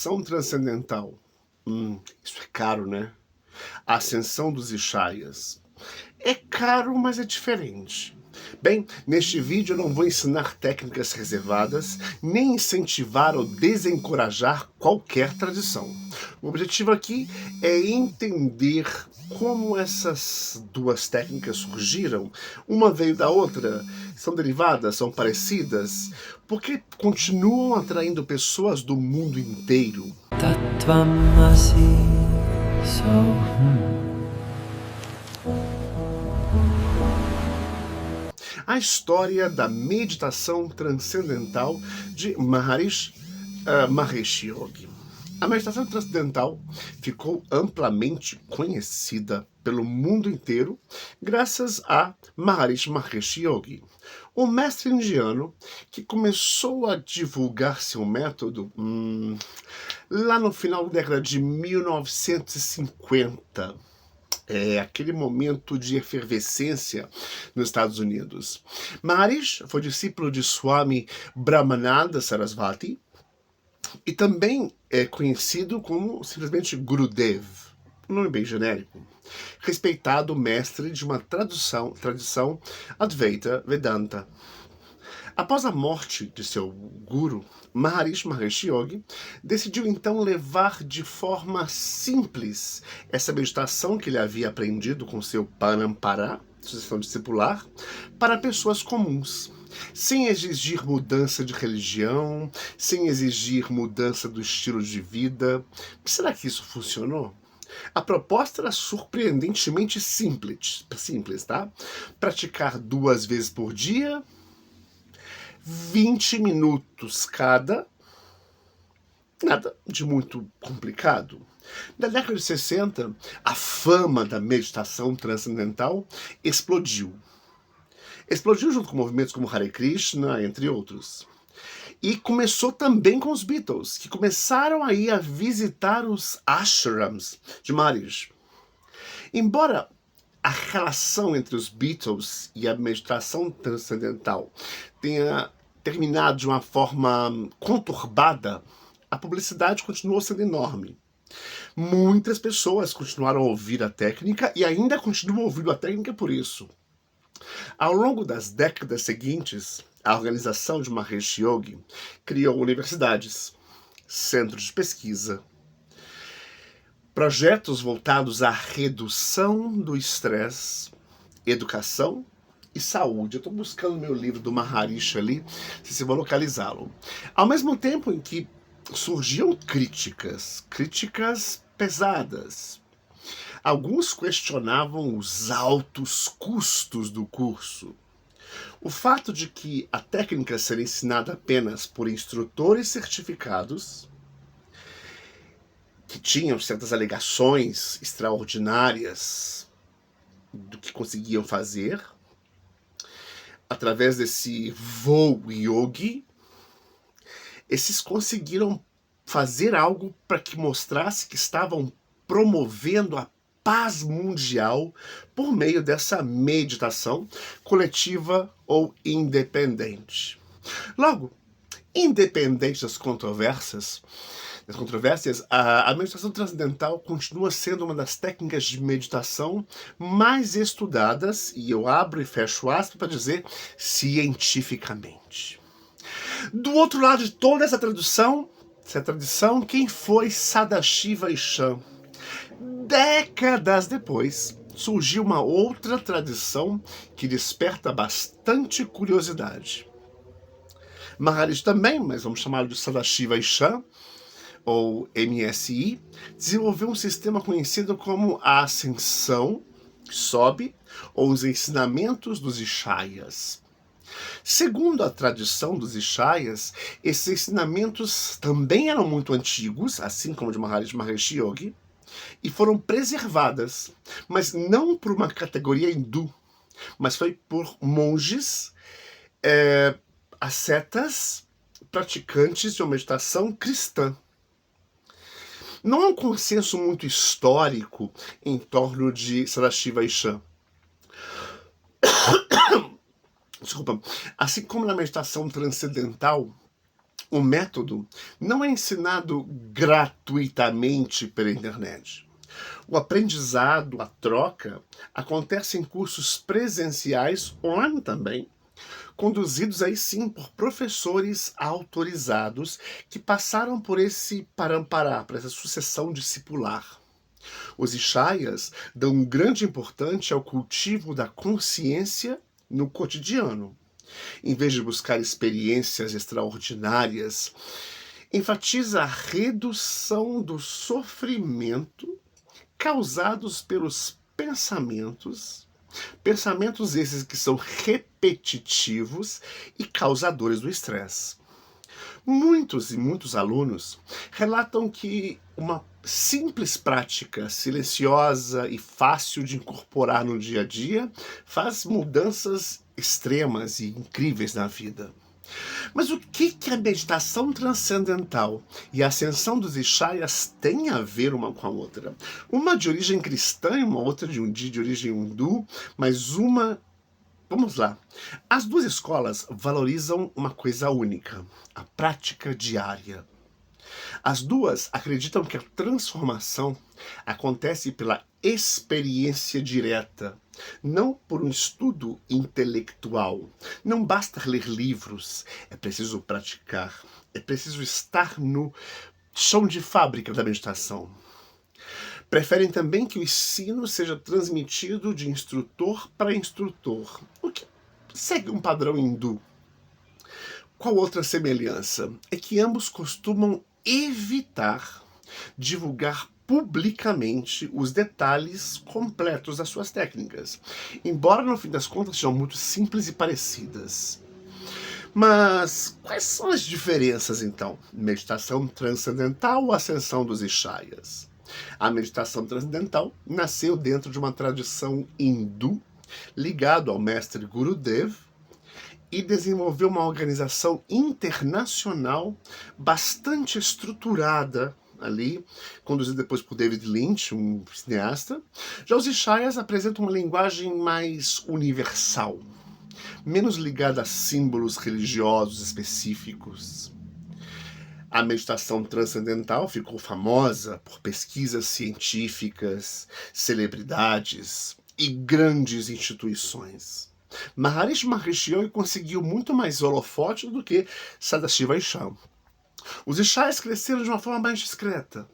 Ação transcendental. Isso é caro, né? A ascensão dos Ishayas. É caro, mas é diferente. Bem, neste vídeo eu não vou ensinar técnicas reservadas, nem incentivar ou desencorajar qualquer tradição. O objetivo aqui é entender como essas duas técnicas surgiram. Uma veio da outra, são derivadas, são parecidas, porque continuam atraindo pessoas do mundo inteiro. Tattvamasi Soham. A história da meditação transcendental de Maharishi Mahesh Yogi. A meditação transcendental ficou amplamente conhecida pelo mundo inteiro graças a Maharishi Mahesh Yogi, o mestre indiano que começou a divulgar seu método lá no final da década de 1950. Aquele momento de efervescência nos Estados Unidos. Maharishi foi discípulo de Swami Brahmananda Sarasvati e também é conhecido como simplesmente Gurudev, um nome bem genérico, respeitado mestre de uma tradição Advaita Vedanta. Após a morte de seu guru, Maharishi Mahesh Yogi decidiu então levar de forma simples essa meditação que ele havia aprendido com seu Parampara, sucessão discipular, para pessoas comuns, sem exigir mudança de religião, sem exigir mudança do estilo de vida. Será que isso funcionou? A proposta era surpreendentemente simples, tá? Praticar 2 vezes por dia, 20 minutos cada, nada de muito complicado. Na década de 60, a fama da meditação transcendental explodiu. Explodiu junto com movimentos como Hare Krishna, entre outros. E começou também com os Beatles, que começaram aí a visitar os ashrams de Maharishi. Embora a relação entre os Beatles e a meditação transcendental tenha terminado de uma forma conturbada, a publicidade continuou sendo enorme. Muitas pessoas continuaram a ouvir a técnica e ainda continuam ouvindo a técnica por isso. Ao longo das décadas seguintes, a organização de Mahesh Yogi criou universidades, centros de pesquisa, projetos voltados à redução do estresse, educação e saúde. Eu estou buscando meu livro do Maharishi ali, se vou localizá-lo. Ao mesmo tempo em que surgiam críticas pesadas. Alguns questionavam os altos custos do curso. O fato de que a técnica ser ensinada apenas por instrutores certificados, que tinham certas alegações extraordinárias do que conseguiam fazer, através desse voo yogi, esses conseguiram fazer algo para que mostrasse que estavam promovendo a paz mundial por meio dessa meditação coletiva ou independente. Logo, independente das controvérsias, a meditação transcendental continua sendo uma das técnicas de meditação mais estudadas, e eu abro e fecho aspas para dizer cientificamente. Do outro lado de toda essa tradição, quem foi Sadashiva Ishan? Décadas depois, surgiu uma outra tradição que desperta bastante curiosidade. Maharishi também, mas vamos chamá-lo de Sadashiva Ishan, ou MSI, desenvolveu um sistema conhecido como a Ascensão, sobe, ou os ensinamentos dos Ishayas. Segundo a tradição dos Ishayas, esses ensinamentos também eram muito antigos, assim como o de Maharishi Mahesh Yogi, e foram preservadas, mas não por uma categoria hindu, mas foi por monges, ascetas, praticantes de uma meditação cristã. Não há um consenso muito histórico em torno de Sadashiva Ishan. Desculpa. Assim como na meditação transcendental, O método não é ensinado gratuitamente pela internet. O aprendizado, a troca, acontece em cursos presenciais, online também, conduzidos aí sim por professores autorizados que passaram por esse parampará, por essa sucessão discipular. Os Ishayas dão grande importância ao cultivo da consciência no cotidiano. Em vez de buscar experiências extraordinárias, enfatiza a redução do sofrimento causados pelos pensamentos esses que são repetitivos e causadores do estresse. Muitos alunos relatam que uma simples prática silenciosa e fácil de incorporar no dia a dia faz mudanças extremas e incríveis na vida. Mas o que a meditação transcendental e a ascensão dos Ishayas têm a ver uma com a outra? Uma de origem cristã e uma outra de origem hindu, mas uma... Vamos lá. As duas escolas valorizam uma coisa única: a prática diária. As duas acreditam que a transformação acontece pela experiência direta, não por um estudo intelectual. Não basta ler livros, é preciso praticar, é preciso estar no chão de fábrica da meditação. Preferem também que o ensino seja transmitido de instrutor para instrutor, o que segue um padrão hindu. Qual outra semelhança? É que ambos costumam evitar divulgar publicamente os detalhes completos das suas técnicas, embora no fim das contas sejam muito simples e parecidas. Mas quais são as diferenças então? Meditação transcendental ou ascensão dos Ishayas? A meditação transcendental nasceu dentro de uma tradição hindu ligado ao mestre Gurudev e desenvolveu uma organização internacional bastante estruturada ali, conduzida depois por David Lynch, um cineasta. Já os Ishayas apresentam uma linguagem mais universal, menos ligada a símbolos religiosos específicos. A meditação transcendental ficou famosa por pesquisas científicas, celebridades e grandes instituições. Maharishi Mahesh Yogi conseguiu muito mais holofote do que Sadashiva Isham. Os Ishayas cresceram de uma forma mais discreta,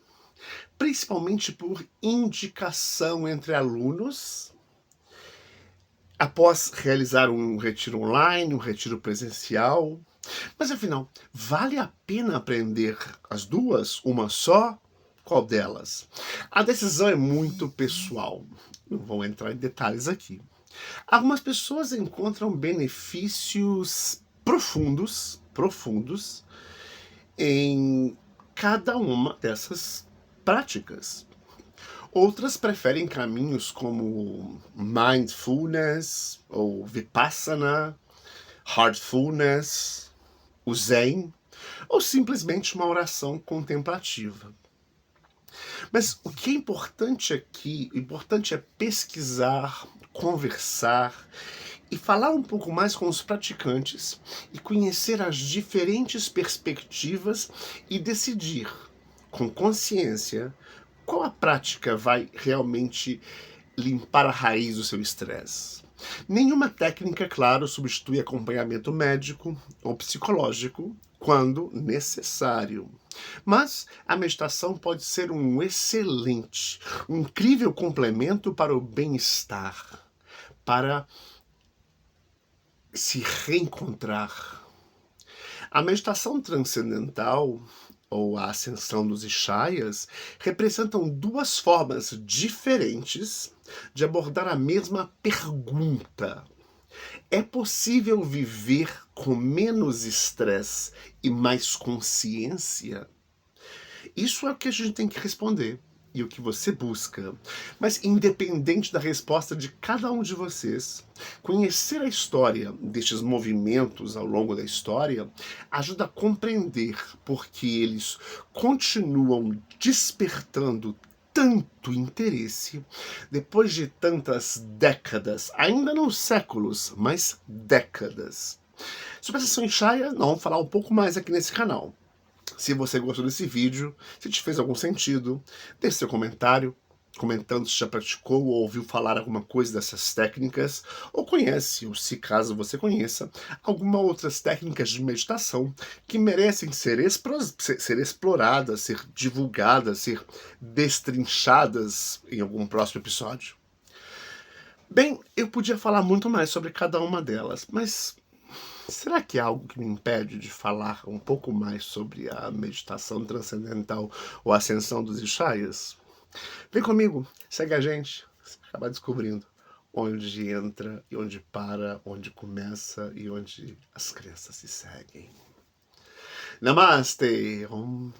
principalmente por indicação entre alunos, após realizar um retiro online, um retiro presencial. Mas afinal, vale a pena aprender as duas, uma só? Qual delas? A decisão é muito pessoal. Não vou entrar em detalhes aqui. Algumas pessoas encontram benefícios profundos em cada uma dessas práticas. Outras preferem caminhos como mindfulness ou vipassana, heartfulness, o Zen, ou simplesmente uma oração contemplativa. Mas o que é importante aqui, o importante é pesquisar, conversar e falar um pouco mais com os praticantes e conhecer as diferentes perspectivas e decidir, com consciência, qual a prática vai realmente limpar a raiz do seu estresse. Nenhuma técnica, claro, substitui acompanhamento médico ou psicológico quando necessário. Mas a meditação pode ser um excelente, um incrível complemento para o bem-estar, para se reencontrar. A meditação transcendental ou a ascensão dos Ishayas representam duas formas diferentes de abordar a mesma pergunta. É possível viver com menos estresse e mais consciência? Isso é o que a gente tem que responder e o que você busca. Mas independente da resposta de cada um de vocês, conhecer a história destes movimentos ao longo da história ajuda a compreender por que eles continuam despertando tanto interesse depois de tantas décadas, ainda não séculos, mas décadas. Sobre essa Sanchaya, nós vamos falar um pouco mais aqui nesse canal. Se você gostou desse vídeo, se te fez algum sentido, deixe seu comentário, comentando se já praticou ou ouviu falar alguma coisa dessas técnicas, ou conhece, ou se caso você conheça, algumas outras técnicas de meditação que merecem ser exploradas, ser divulgadas, ser destrinchadas em algum próximo episódio. Bem, eu podia falar muito mais sobre cada uma delas, mas será que há algo que me impede de falar um pouco mais sobre a meditação transcendental ou a ascensão dos Ishayas? Vem comigo, segue a gente, você vai acabar descobrindo onde entra e onde para, onde começa e onde as crenças se seguem. Namaste! Om.